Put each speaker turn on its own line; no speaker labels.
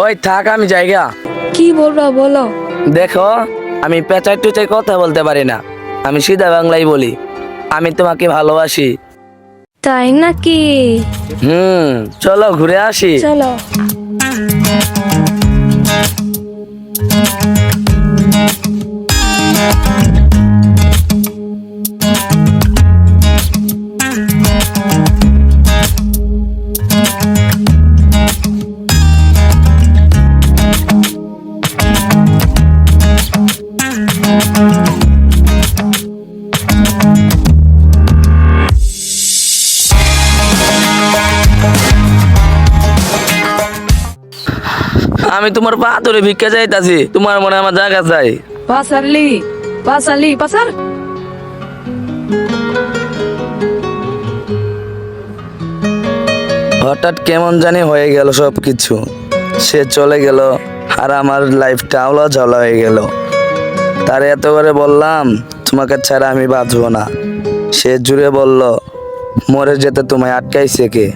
ওই থাক, আমি জায়গা।
কি বলবো বলো।
দেখো, আমি পেঁচাই টুচাই কথা বলতে পারি না, আমি সিধা বাংলাই বলি। আমি তোমাকে ভালোবাসি।
তাই নাকি?
চলো ঘুরে আসি।
চলো।
আমি তোমার পা ধরে ভিক্ষা চাইতাছি, তোমার মনে হয় আমার জায়গা চাই।
পাসারলি পাসারলি পাসার।
হঠাৎ কেমন জানি হয়ে গেল সবকিছু। সে চলে গেল আর আমার লাইফটা আওলা ঝাওলা হয়ে গেল। তার এত করে বললাম তোমাকে ছাড়া আমি বাঁচবো না, সে জুড়ে বলল মরে যেতে তোমায় আটকাইছে কে?